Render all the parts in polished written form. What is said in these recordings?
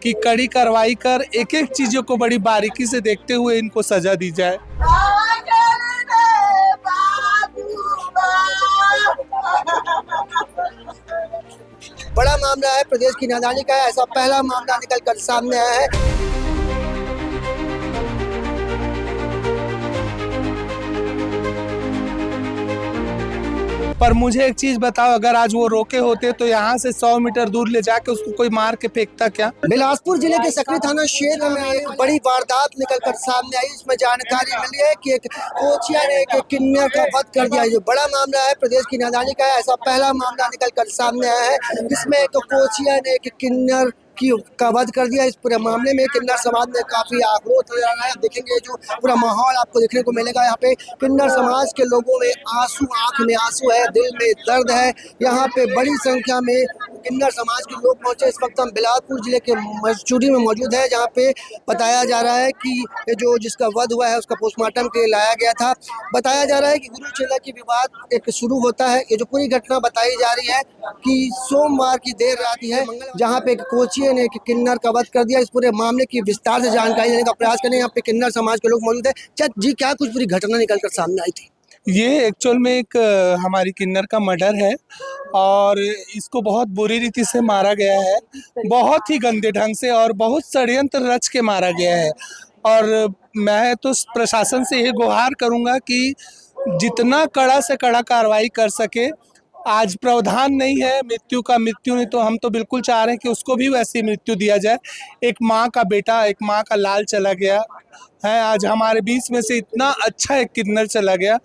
कि कड़ी कार्रवाई कर एक एक चीजों को बड़ी बारीकी से देखते हुए इनको सजा दी जाए। बड़ा मामला है, प्रदेश की नादानी का है। ऐसा पहला मामला निकल कर सामने आया है। पर मुझे एक चीज बताओ, अगर आज वो रोके होते तो यहाँ से 100 मीटर दूर ले जाके उसको कोई मार के फेंकता क्या? बिलासपुर जिले के सकरी थाना क्षेत्र में एक बड़ी वारदात निकल कर सामने आई। इसमें जानकारी मिली है कि एक कोचिया ने एक किन्नर का वध कर दिया। जो बड़ा मामला है, प्रदेश की नादानी का है। ऐसा पहला मामला निकल कर सामने आया है, जिसमें एक कोचिया ने एक किन्नर का वध कर दिया। इस पूरे मामले में किन्नर समाज में काफी आक्रोश नजर आ रहा है। देखेंगे जो पूरा माहौल आपको देखने को मिलेगा। यहाँ पे किन्नर समाज के लोगों में आंसू, आंख में आंसू है, दिल में दर्द है। यहाँ पे बड़ी संख्या में किन्नर समाज के लोग पहुंचे। इस वक्त हम बिलासपुर जिले के मस्चूरी में मौजूद है, जहाँ पे बताया जा रहा है कि जो जिसका वध हुआ है उसका पोस्टमार्टम के लिए लाया गया था। बताया जा रहा है कि गुरु चेला की विवाद एक शुरू होता है। ये जो पूरी घटना बताई जा रही है कि सोमवार की देर रात है, जहाँ पे एक कोचिया ने एक किन्नर का वध कर दिया। इस पूरे मामले की विस्तार से जानकारी देने का प्रयास करें। यहाँ पे किन्नर समाज के लोग मौजूद है। चल जी, क्या कुछ पूरी घटना निकल कर सामने आई थी? ये एक्चुअल में एक हमारी किन्नर का मर्डर है और इसको बहुत बुरी रीति से मारा गया है, बहुत ही गंदे ढंग से और बहुत षड्यंत्र रच के मारा गया है। और मैं तो प्रशासन से ये गुहार करूंगा कि जितना कड़ा से कड़ा कार्रवाई कर सके। आज प्रावधान नहीं है मृत्यु का, मृत्यु नहीं तो हम तो बिल्कुल चाह रहे हैं कि उसको भी वैसी मृत्यु दिया जाए। एक माँ का बेटा, एक माँ का लाल चला गया है, आज हमारे बीच में से इतना अच्छा एक किन्नर चला गया।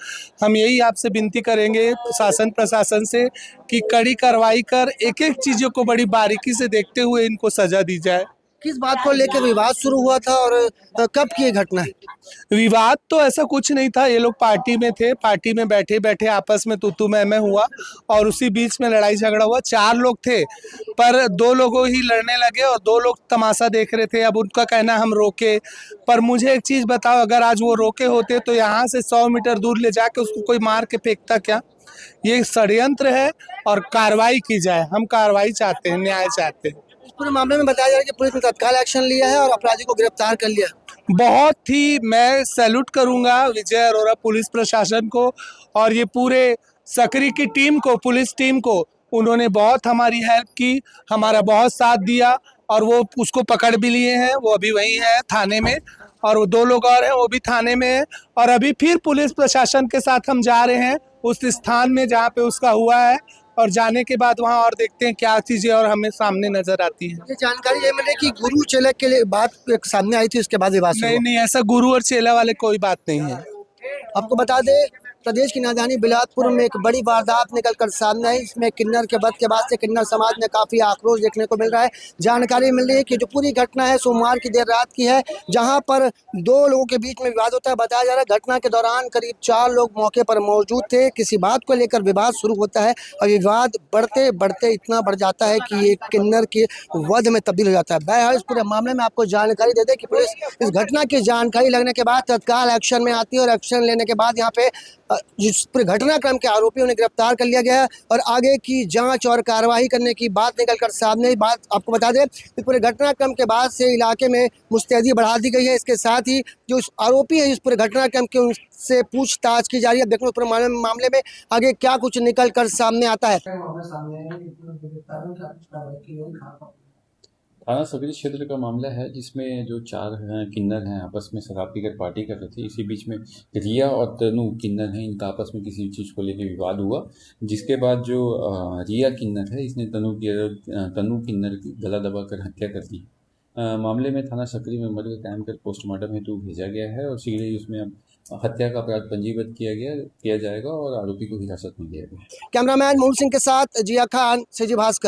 हम यही आपसे विनती करेंगे शासन प्रशासन से कि कड़ी कार्रवाई कर एक एक चीज़ों को बड़ी बारीकी से देखते हुए इनको सजा दी जाए। किस बात को लेकर विवाद शुरू हुआ था और कब की ये घटना है? विवाद तो ऐसा कुछ नहीं था। ये लोग पार्टी में थे, पार्टी में बैठे बैठे आपस में तू मैं हुआ और उसी बीच में लड़ाई झगड़ा हुआ। 4 लोग थे पर 2 लोगों ही लड़ने लगे और 2 लोग तमाशा देख रहे थे। अब उनका कहना हम रोके, पर मुझे एक चीज़ बताओ, अगर आज वो रोके होते तो यहाँ से 100 मीटर दूर ले जाके उसको कोई मार के फेंकता क्या? ये षड्यंत्र है और कार्रवाई की जाए। हम कार्रवाई चाहते हैं, न्याय चाहते हैं। इस पूरे मामले में बताया जा रहा है कि पुलिस ने तत्काल एक्शन लिया है और अपराधी को गिरफ्तार कर लिया। बहुत ही मैं सैल्यूट करूंगा विजय अरोरा पुलिस प्रशासन को और ये पूरे सकरी की टीम को, पुलिस टीम को। उन्होंने बहुत हमारी हेल्प की, हमारा बहुत साथ दिया और वो उसको पकड़ भी लिए हैं। वो अभी वहीं है थाने में और वो 2 लोग और हैं, वो भी थाने में है। और अभी फिर पुलिस प्रशासन के साथ हम जा रहे हैं उस स्थान में जहाँ पे उसका हुआ है और जाने के बाद वहाँ और देखते हैं क्या चीज़ें और हमें सामने नजर आती है। ये जानकारी ये मिली कि गुरु चेला के लिए बात एक सामने आई थी, उसके बाद विवाद शुरू हुआ। नहीं, ऐसा गुरु और चेला वाले कोई बात नहीं है। आपको बता दें, प्रदेश की राजधानी बिलासपुर में एक बड़ी वारदात निकल कर सामने आई। इसमें किन्नर के वध के बाद से किन्नर समाज में काफी आक्रोश देखने को मिल रहा है। जानकारी मिल रही है कि जो पूरी घटना है सोमवार की देर रात की है, जहां पर 2 लोगों के बीच में विवाद होता है। बताया जा रहा है घटना के दौरान करीब 4 लोग मौके पर मौजूद थे। किसी बात को लेकर विवाद शुरू होता है और विवाद बढ़ते बढ़ते इतना बढ़ जाता है कि एक किन्नर के वध में तब्दील हो जाता है। बहरहाल इस पूरे मामले में आपको जानकारी दे दें कि पुलिस इस घटना की जानकारी लगने के बाद तत्काल एक्शन में आती है और एक्शन लेने के बाद यहाँ पे जिस पूरे घटनाक्रम के आरोपियों ने गिरफ्तार कर लिया गया है और आगे की जांच और कार्रवाई करने की बात निकल कर सामने। बात आपको बता दें, इस पूरे घटनाक्रम के बाद से इलाके में मुस्तैदी बढ़ा दी गई है। इसके साथ ही जो आरोपी है इस पूरे घटनाक्रम के, उनसे पूछताछ की जा रही है। देखो पूरे मामले में आगे क्या कुछ निकल कर सामने आता है। थाना सकरी क्षेत्र का मामला है, जिसमें जो 4 किन्नर हैं आपस में शराब पीकर पार्टी कर रहे थे। इसी बीच में रिया और तनु किन्नर हैं, इनका आपस में किसी चीज़ को लेकर विवाद हुआ, जिसके बाद जो रिया किन्नर है इसने तनु किन्नर की गला दबाकर हत्या कर दी। मामले में थाना सकरी में मर्डर कायम कर पोस्टमार्टम हेतु भेजा गया है और शीघ्र ही उसमें अब हत्या का अपराध पंजीबद्ध किया जाएगा और आरोपी को हिरासत में लिया गया। कैमरामैन मोहन सिंह के साथ जिया खान, सीजी भास्कर।